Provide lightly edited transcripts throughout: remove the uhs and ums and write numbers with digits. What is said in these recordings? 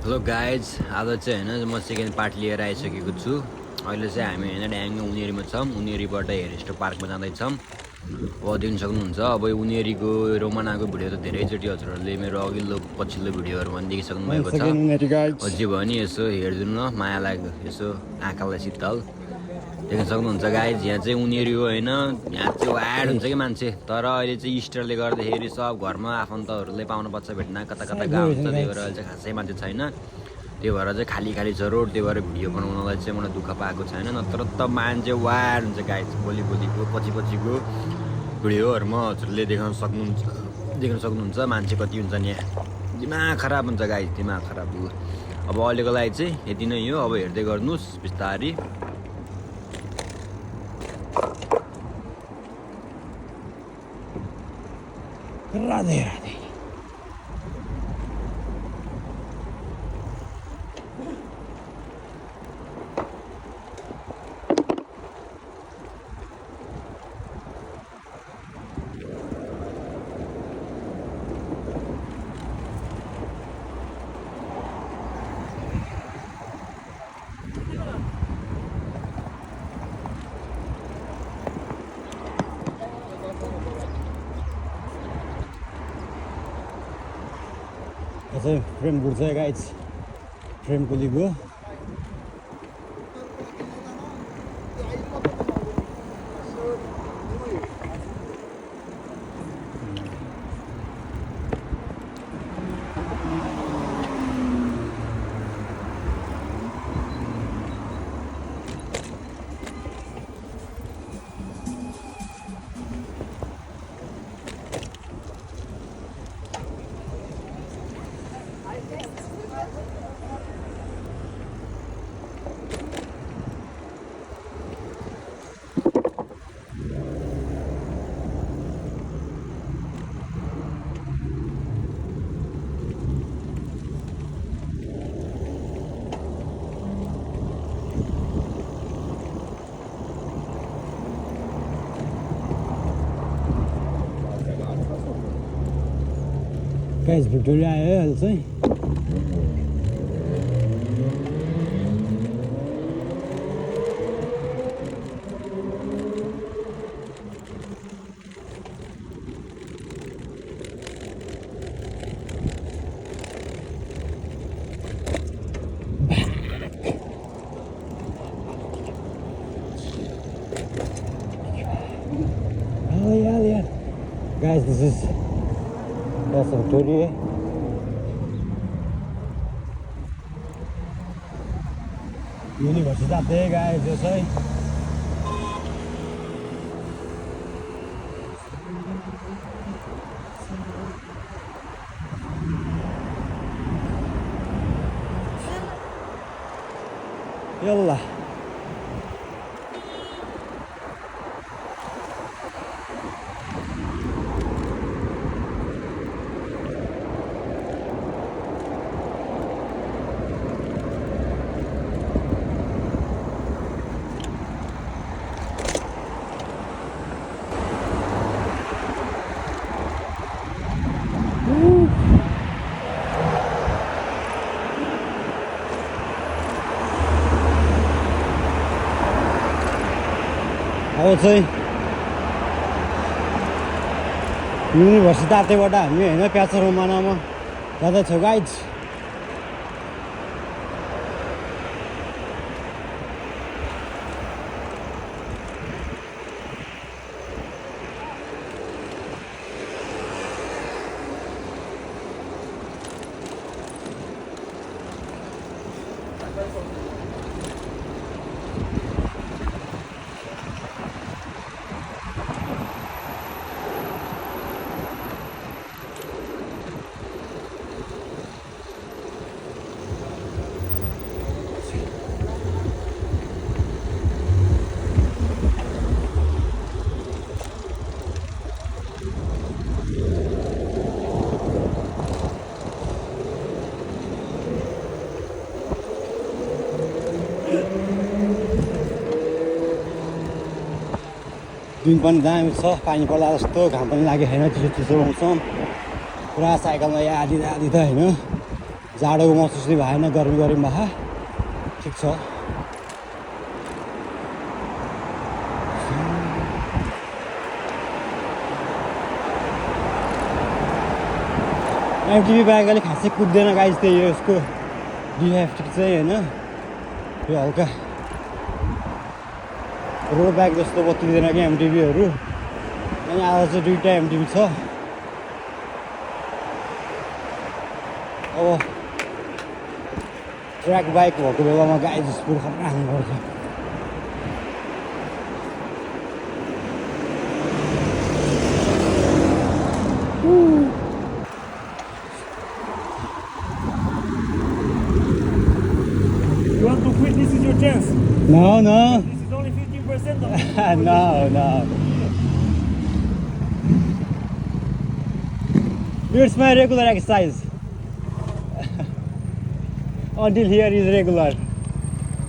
Hello guys आज चाहिँ होइन म सेकेन्ड पार्ट लिएर आइसकेको छु। अहिले चाहिँ हामी होइन ड्याङको उनीरीमा छौँ। उनीरीबाट हेरेस्टो पार्कमा जाँदैछौँ। अब देख्न सक्नुहुन्छ। अब उनीरीको रोमानाको भिडियो त धेरैचोटि हजुरहरूले मेरो अघिल्लो पछिल्लो भिडियोहरूमा देखिसक्नु भएको छ। जे भयो नि यसो हेरिदिनु न, माया लाग्यो यसो आँखालाई शीतल। देख्न सक्नुहुन्छ गाइज, यहाँ चाहिँ उनीरी हो होइन। यहाँ चाहिँ वाड हुन्छ कि मान्छे, तर अहिले चाहिँ इस्टरले गर्दाखेरि सब घरमा आफन्तहरूले पाउनुपर्छ भेट्न, कता कता गएको हुन्छ। त्यही भएर अहिले चाहिँ खासै मान्छे छैन। त्यही भएर चाहिँ खाली खाली छ रोड। त्यही भएर भिडियो बनाउनलाई चाहिँ मलाई दुःख पाएको छैन, नत्र त मान्छे वाड हुन्छ गाइज। भोलि भोलिको पछि पछिको भिडियोहरूमा हजुरले देख्न सक्नुहुन्छ मान्छे कति हुन्छ नि। यहाँ दिमाग खराब हुन्छ गाइज, दिमाग खराब हो। अब अहिलेको लागि चाहिँ यति नै हो। अब हेर्दै गर्नुहोस् बिस्तारी। राधे राधे। चाहिँ फ्रेम बुढ्छ गाइज, फ्रेम कुलीको गाइज भिक्टोरिया आयो है अहिले चाहिँ। Guys, this is Casa Victoria. Universidade deh guys, yo soy. Yallah. अब चाहिँ युनिभर्सिटीबाट हामी होइन प्याचा रोमानामा जाँदैछौँ गाइज। दिन पनि दामी छ, पानी पर्ला जस्तो, घाम पनि लागेको छैन, चिसो चिसो मौसम पुरा। साइकलमा आधी त होइन जाडोको महसुस नै भएन, गर्मी गर्मी भए ठिक छ। एमटिभी बाइक अलिक खासै कुद्दैन गाइज, त्यही हो यसको डिफेक्ट चाहिँ होइन। यो हल्का रोड बाइक जस्तो बत्तिँदैन कि एमटिभीहरू। अनि आज चाहिँ दुईवटा एमटिभी छ। अब ट्र्याक बाइक भएको बेलामा गाइज स्पिड खतरा हाल्नुपर्छ। You want to quit? This is your chance. No, no. This is only 15% of it. No, no. It's my regular exercise. Until here is regular.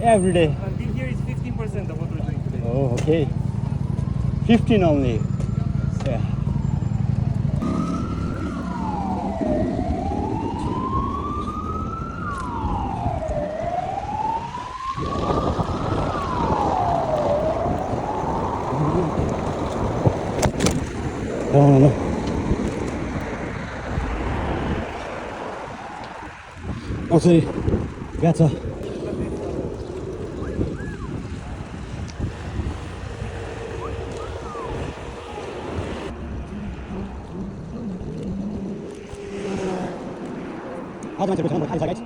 Every day. Until here is 15% of what we're doing today. Oh, okay. 15 only. Yeah. No. Oh, sorry. Gotcha. आज मान्छेको ठाउँमा खाली छ guys.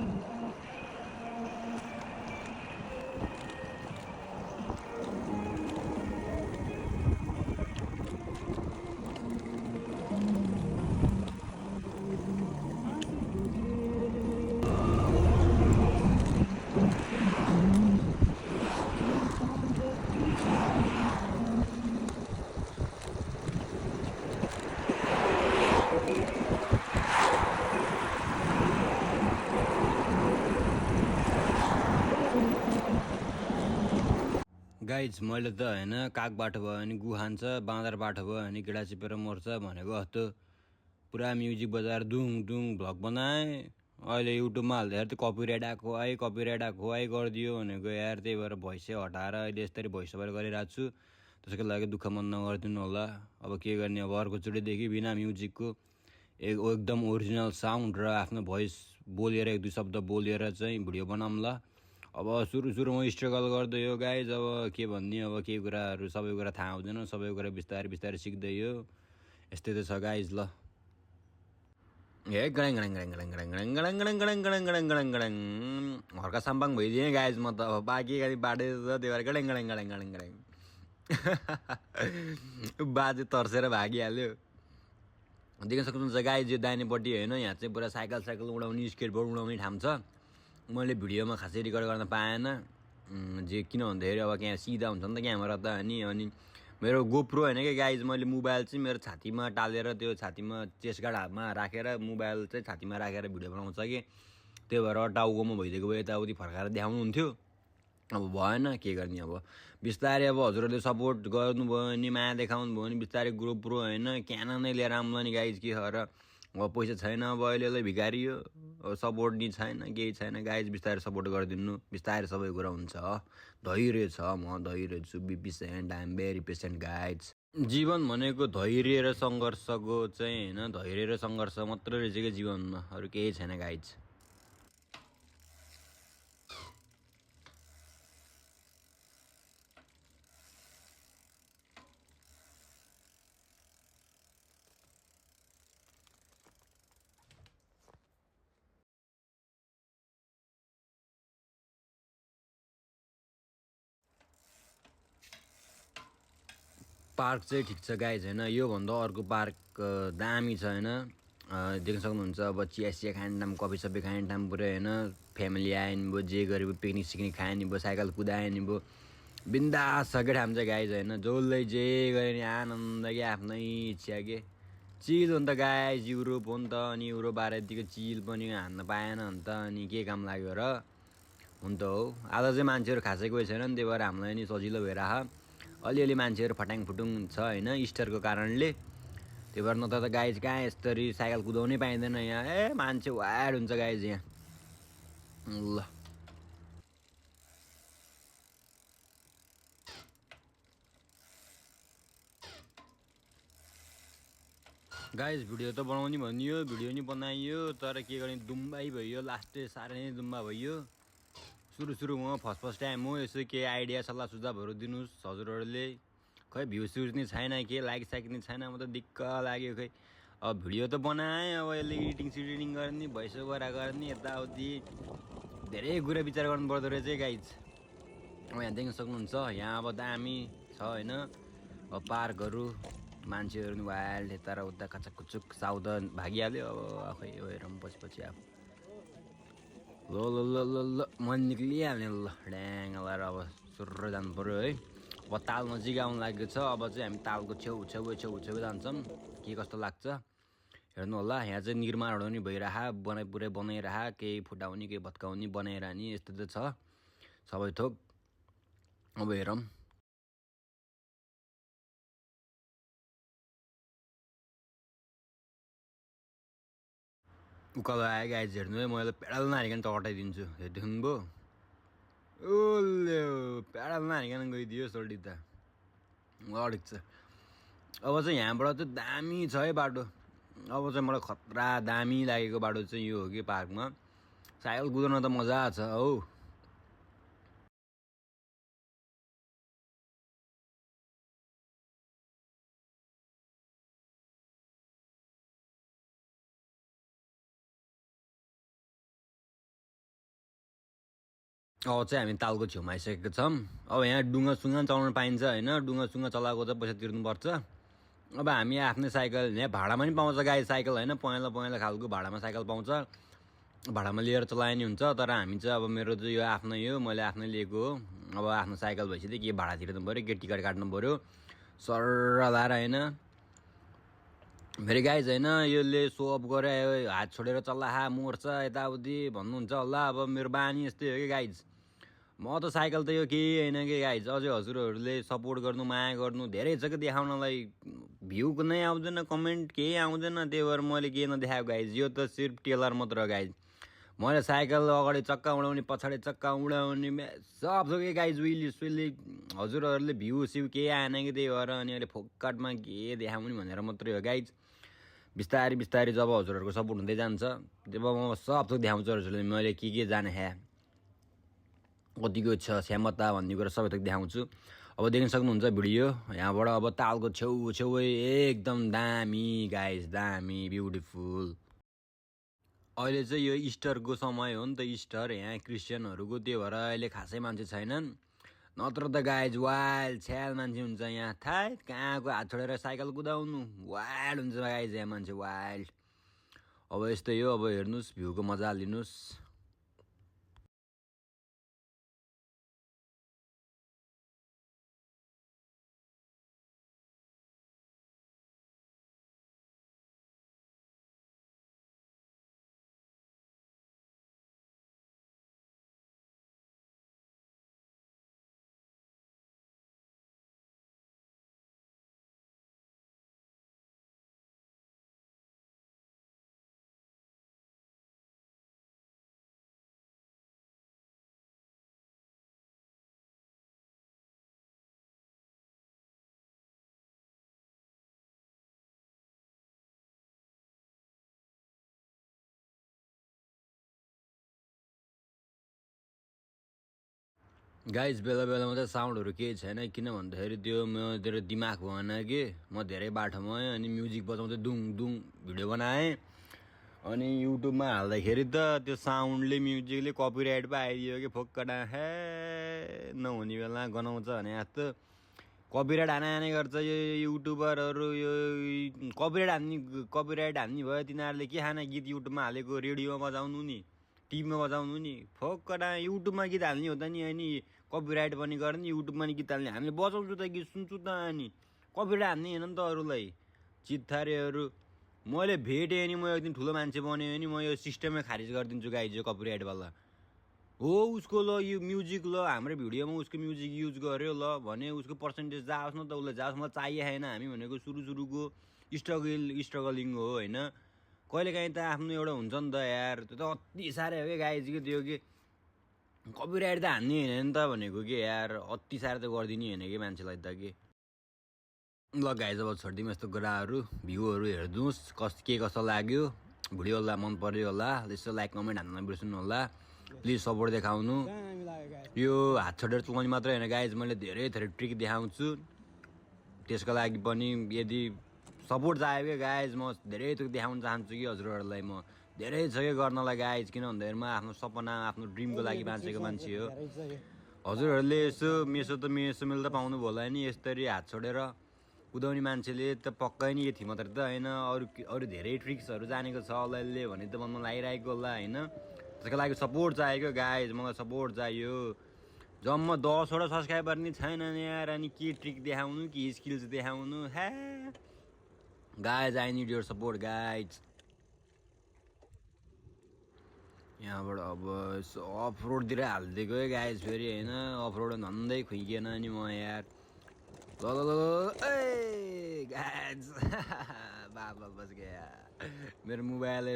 Guys मैले त होइन कागबाट भयो भने गु खान्छ, बाँदरबाट भयो भने किरा चिपेर मर्छ भनेको जस्तो पुरा म्युजिक बजाएर दुङ दुङ भ्लग बनाएँ। अहिले युट्युबमा हाल्दाखेरि त कपिराइट आएको है गरिदियो भनेको यार। त्यही भएर भोइसै हटाएर अहिले यसरी भोइस ओभर गरिरहेको छु। त्यसको लागि दुःख मन नगरिदिनु होला। अब के गर्ने, अब अर्कोचोटिदेखि बिना म्युजिकको एकदम ओरिजिनल साउन्ड र आफ्नो भोइस बोलेर एक दुई शब्द बोलेर चाहिँ भिडियो बनाउँला। अब सुरुमा स्ट्रगल गर्दै हो गाइज। अब के भन्ने, अब केही कुराहरू सबै कुरा थाहा हुँदैन, सबै कुरा बिस्तारै बिस्तारै सिक्दै हो। यस्तै त छ गाइज। ल ए गडङ गडङ गडङ गडङ गडङ गडङ गडङ गडङ गडङ गडङ गडङ गडङ गडङ हर्का साम्बाङ भइदिएँ गाइज म त। अब बाँकी गाडी बाटो छ, त्यही भएर गडङ गडङ गडङ गडङ गडङ बाजे तर्सेर भागिहाल्यो। देख्न सक्नुहुन्छ गाइज, यो दाहिनेपट्टि होइन, यहाँ चाहिँ पुरा साइकल उडाउने, स्केटबोर्ड उडाउने ठाउँ छ। मैले भिडियोमा खासै रेकर्ड गर्न पाएन जे, किन भन्दाखेरि अब त्यहाँ सिधा हुन्छ नि त क्यामेरा त। अनि मेरो गोप्रो होइन कि गाइज, मैले मोबाइल चाहिँ मेरो छातीमा टालेर, त्यो छातीमा चेस्ट गार्डमा राखेर मोबाइल चाहिँ छातीमा राखेर भिडियो बनाउँछ कि, त्यही भएर टाउकोमा भइदिएको भए यताउति फर्काएर देखाउनुहुन्थ्यो। अब भएन, के गर्ने। अब बिस्तारै अब हजुरहरूले सपोर्ट गर्नुभयो भने, माया देखाउनु भयो भने बिस्तारै गोप्रो होइन क्यानन नै लिएर आउँला नि गाइज। के र अब पैसा छैन, अब अहिलेलाई भिखारी हो, अब सपोर्ट नि छैन, केही छैन गाइज। बिस्तारै सपोर्ट गरिदिनु, बिस्तारै सबै कुरा हुन्छ। धैर्य छ, म धैर्य छु, be patient, I am very patient guys. जीवन भनेको धैर्य र सङ्घर्षको चाहिँ होइन, धैर्य र सङ्घर्ष मात्रै रहेछ कि जीवनमा, अरू केही छैन गाइज। पार्क चाहिँ ठिक छ गाइज होइन। योभन्दा अर्को पार्क दामी छ होइन। देख्न सक्नुहुन्छ। अब चिया खाने टाइम, कफी सबै खाने टाइम पुरै होइन, फ्यामिली आयो नि भयो, जे गरे भयो, पिकनिक सिकनिक खायो नि भयो, साइकल कुदायो नि भयो, बिन्दास छ क्या ठाउँ चाहिँ गाइज होइन। जसले जे गरे नि आनन्द कि आफ्नै इच्छा के चिल हो नि त गाइज। युरोप हो नि त, अनि युरोप बाहिर यतिको चिल पनि हान्न पाएन नि त, अनि के काम लाग्यो र हुन त हो। आज चाहिँ मान्छेहरू खासै कोही छैन नि, त्यही भएर हामीलाई नि सजिलो भइरह। अलिअलि मान्छेहरू फटाङ फुटुङ छ होइन, इस्टरको कारणले। त्यही भएर न त गाइज कहाँ यस्तरी साइकल कुदाउनै पाइँदैन यहाँ। ए मान्छे वाड हुन्छ गाइज यहाँ। ल गाइस भिडियो त बनाउने भनियो, भिडियो नि बनाइयो, तर के गर्ने दुम्बाइ भयो, लास्टै साह्रै नै दुम्बा भयो। सुरुमा फर्स्ट टाइम हो, यसो के आइडिया सल्लाह सुझावहरू दिनुहोस् हजुरहरूले। खै भ्युज स्युज नि छैन, के लाइक साइक नि छैन, म त दिक्क लाग्यो खै। अब भिडियो त बनाएँ, अब यसले एडिटिङ सिडिटिङ गर्ने, भोइस ओभर गर्ने, यताउति धेरै कुरा विचार गर्नुपर्दो रहेछ गाइज। अब यहाँ देख्न सक्नुहुन्छ, यहाँ अब दामी छ होइन, अब पार्कहरू, मान्छेहरू नि वाइल्ड, यता र उता कचक कुचुक साउदर्न भागिहाल्यो। अब खै हेरौँ पछि अब ल ल ल ल ल मन निक्लिहाल्ने ल ड्याङ लाएर अब सुर्र जानु पऱ्यो है। अब ताल नजिक आउनु लागेको छ, अब चाहिँ हामी तालको छेउ जान्छौँ। के कस्तो लाग्छ हेर्नु होला। यहाँ चाहिँ निर्माणहरू नि भइरह, पुरै बनाइरह, केही फुटाउने केही भत्काउने बनाइरहने यस्तो त छ सबै थोक। अब हेरौँ। उकालो आयो गाइज, हेर्नु है, मैले पेडल नहालिकन चटाइदिन्छु, हेरिदिनु भयो। ओले पेडल नहालिकन गइदियो सोल्टी त अडिक छ। अब चाहिँ यहाँबाट चाहिँ दामी छ है बाटो। अब चाहिँ मलाई खतरा दामी लागेको बाटो चाहिँ यो हो कि पार्कमा साइकल कुदाउन त मजा छ हौ। अब चाहिँ हामी तालको छेउमा आइसकेको छौँ। अब यहाँ डुङ्गासुङ्गा चलाउन पाइन्छ होइन, डुङ्गासुङ्गा चलाएको चाहिँ पैसा तिर्नुपर्छ। अब हामी आफ्नै साइकल, यहाँ भाडामा पनि पाउँछ गाई साइकल होइन, पहेँलो खालको भाडामा साइकल पाउँछ, भाडामा लिएर चलाए नि हुन्छ। तर हामी चाहिँ अब मेरो चाहिँ यो आफ्नै हो, मैले आफ्नै लिएको हो। अब आफ्नो साइकल भएपछि चाहिँ के भाडा तिर्नु पऱ्यो, के टिकट काट्नु पऱ्यो सर्र लाएर होइन। फेरि गाइज होइन, यसले सो अफ गरे हात छोडेर चल्ला मर्छ यताउति भन्नुहुन्छ होला। अब मेरो बानी यस्तै हो कि गाइज, म त साइकल त यो केही होइन कि गाइज। अझै हजुरहरूले सपोर्ट गर्नु, माया गर्नु धेरै छ कि देखाउनलाई, भ्यू नै आउँदैन, कमेन्ट केही आउँदैन, त्यही भएर मैले केही नदेखाएको गाइज। यो त सिर्फ टेलर मात्र हो गाइज। मैले साइकल अगाडि चक्का उडाउने, पछाडि चक्का उडाउने सब छ कि गाइज। उहिले हजुरहरूले भ्यू सिउ केही आएन कि, त्यही भएर अनि अहिले फोकटमा के देखाउने भनेर मात्रै हो गाइज। बिस्तारै जब हजुरहरूको सपोर्ट हुँदै जान्छ, जब म सब थोक देखाउँछु हजुरहरूले मैले के जाने कतिको छ क्षमता भन्ने कुरा सबै थोक देखाउँछु। अब देख्न सक्नुहुन्छ भिडियो यहाँबाट। अब तालको छेउै एकदम दामी गाइज, दामी ब्युटिफुल। अहिले चाहिँ यो इस्टरको समय हो नि त, इस्टर यहाँ क्रिस्चियनहरूको, त्यही भएर अहिले खासै मान्छे छैनन्। नत्र त गाइज वाइल्ड छ्याल मान्छे हुन्छ यहाँ। थाहै कहाँको हात छोडेर साइकल कुदाउनु वाइल्ड हुन्छ गाइज यहाँ मान्छे वाइल्ड। अब यस्तै हो, अब हेर्नुहोस् भ्यूको मजा लिनुहोस्। गाइज बेला चाहिँ साउन्डहरू केही छैन, किन भन्दाखेरि त्यो मेरो दिमाग भएन कि म धेरै बाटोमा अनि म्युजिक बजाउँदै दुङ भिडियो बनाएँ। अनि युट्युबमा हाल्दाखेरि त त्यो साउन्डले म्युजिकले कपिराइट पो आइदियो कि फोक्कटा हे नहुने बेला गनाउँछ भने जस्तो कपिराइट हाने गर्छ यो युट्युबरहरू। यो कपिराइट हान्ने भयो तिनीहरूले के खाना गीत युट्युबमा हालेको, रेडियोमा बजाउनु नि, टिभीमा बजाउनु नि, फोक्कटा युट्युबमा गीत हाल्ने हो त नि। अनि कपिराइट पनि गर्ने, युट्युबमा नि गीत हाल्ने, हामीले बजाउँछु त गीत सुन्छु त, अनि कपिराइट हान्ने होइन नि त अरूलाई चित्थारेहरू। मैले भेटेँ नि, म एकदिन ठुलो मान्छे बन्यो नि, म यो सिस्टमै खारिज गरिदिन्छु गाइज यो कपिराइटवाला हो। उसको ल यो म्युजिक ल हाम्रो भिडियोमा उसको म्युजिक युज गर्यो ल भने उसको पर्सेन्टेज जाओस् न त, उसलाई जाओस्, मलाई चाहिए छैन। हामी भनेको सुरुको स्ट्रगलिङ हो होइन। कहिलेकाहीँ त आफ्नो एउटा हुन्छ नि त यार, त्यो त अति साह्रै हो कि गाइज कि त्यो कि कपिराइट त हान्ने होइन नि त भनेको के यार अति साह्रो त गरिदिने होइन कि मान्छेलाई त कि ल गाइज अब छोडिदिउँ यस्तो कुराहरू भ्यूहरू हेरिदिनुहोस् के कस्तो लाग्यो भिडियोलाई मन पर्यो होला यसो लाइक कमेन्ट हान्न नबिर्सनु होला प्लिज सपोर्ट देखाउनु दामी लाग्यो गाइस यो हात छोडेर चलाउने मात्रै होइन गाइज मैले धेरै धेरै ट्रिक देखाउँछु त्यसको लागि पनि यदि सपोर्ट चाहियो क्या गाइज म धेरै थोक देखाउन चाहन्छु कि हजुरहरूलाई म धेरै छ क्या गर्नलाई गाइज किन भन्दाखेरिमा आफ्नो सपना आफ्नो ड्रिमको लागि बाँचेको मान्छे हो हजुरहरूले यसो मेसो मेल त पाउनु भयो होला नि यसरी हात छोडेर कुदाउने मान्छेले त पक्कै नि यति मात्रै त होइन अरू धेरै ट्रिक्सहरू जानेको छ अलिअलि भने त मनमा लागिरहेको होला होइन त्यसको लागि सपोर्ट चाहियो गाइज मलाई सपोर्ट चाहियो जम्मा 10वटा सब्सक्राइबर नि छैन यार अनि के ट्रिक देखाउनु कि स्किल्स देखाउनु hey guys I need your support guys यहाँबाट अब यसो अफ रोडतिर हालिदिएको है गाइज फेरि होइन अफ रोड धन्दै खुइकिएन नि म यार ल ल ल ए गाइज बाबा बस गया मेरो मोबाइल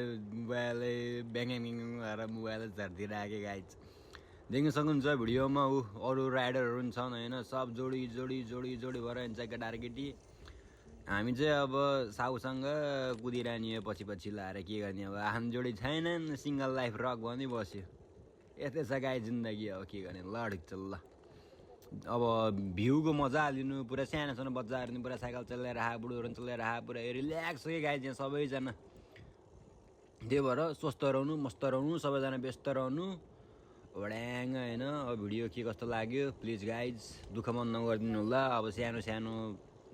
ब्याङ भएर मोबाइल झर्दिरहेको गाइज देख्न सक्नुहुन्छ भिडियोमा अरू राइडरहरू पनि छन् होइन सब जोडी भएर हिँड्छ केटाकेटी हामी चाहिँ अब साउसँग कुदिरहने पछि लाएर के गर्ने अब आफ्नो जोडी छैनन् सिङ्गल लाइफ रक भनी बस्यो यस्तै छ गाई जिन्दगी अब के गर्ने ल ढिक्छ ल अब भ्यूको मजा लिनु पुरा सानो बच्चाहरू पुरा साइकल चलाएर बुढोहरू चलाएर पुरा रिल्याक्स हो गाई चाहिँ सबैजना त्यही भएर स्वस्थ रहनु मस्त रहनु सबैजना व्यस्त रहनु ड्याङ होइन अब भिडियो के कस्तो लाग्यो प्लिज गाइज दुःख मन नगरिदिनु होला अब सानो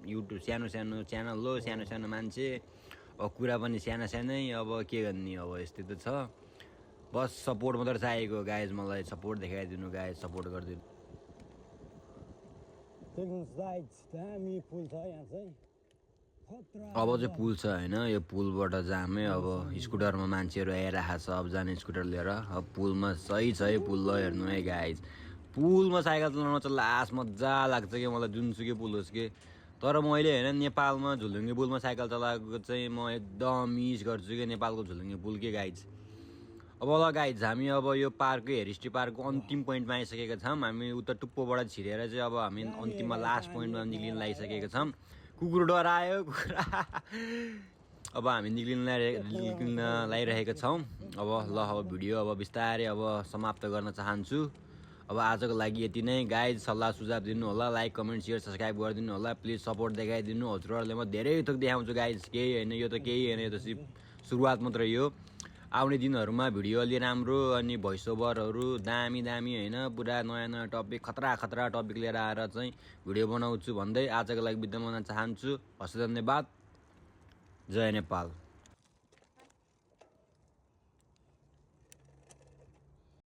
युट्युब सानो च्यानल हो सानो मान्छे अब कुरा पनि सानै अब के गर्ने अब यस्तै त छ बस सपोर्ट मात्रै चाहिएको गाइज मलाई सपोर्ट देखाइदिनु गाइज सपोर्ट गरिदिनु दामी पुल छ यहाँ चाहिँ अब चाहिँ पुल छ होइन यो पुलबाट जामै अब स्कुटरमा मान्छेहरू आइरहेको छ अब जाने स्कुटर लिएर अब पुलमा सही छ है पुल ल हेर्नु है गाइज पुलमा साइकल चलाउन चाहिँ लास्ट मजा लाग्छ कि मलाई जुनसुकै पुल होस् कि तर मैले होइन नेपालमा झुलुङ्गे पुलमा साइकल चलाएको चाहिँ म एकदम मिस गर्छु कि नेपालको झुलुङ्गे पुल के गाइज अब ल गाइज हामी अब यो पार्कको हेरिस्टी पार्कको अन्तिम पोइन्टमा आइसकेका छौँ हामी उता टुप्पोबाट छिरेर चाहिँ अब हामी अन्तिममा लास्ट पोइन्टमा निक्लिन लागिसकेका छौँ कुकुर डरायो अब हामी निक्लिन लागिरहेका छौँ अब ल अब भिडियो अब बिस्तारै अब समाप्त गर्न चाहन्छु अब आजको लागि यति नै गाइज सल्लाह सुझाव दिनु होला लाइक कमेन्ट सेयर सब्सक्राइब गरिदिनु होला प्लिज सपोर्ट देखाइदिनु हजुरहरूले म धेरै थोक देखाउँछु गाइज केही होइन यो त केही होइन यो त सुरुवात मात्रै हो आउने दिनहरूमा भिडियो अलि राम्रो अनि भोइस ओभरहरू दामी होइन पुरा नयाँ टपिक खतरा टपिक लिएर आएर चाहिँ भिडियो बनाउँछु भन्दै आजको लागि बिदा माग्न चाहन्छु हस् धन्यवाद जय नेपाल।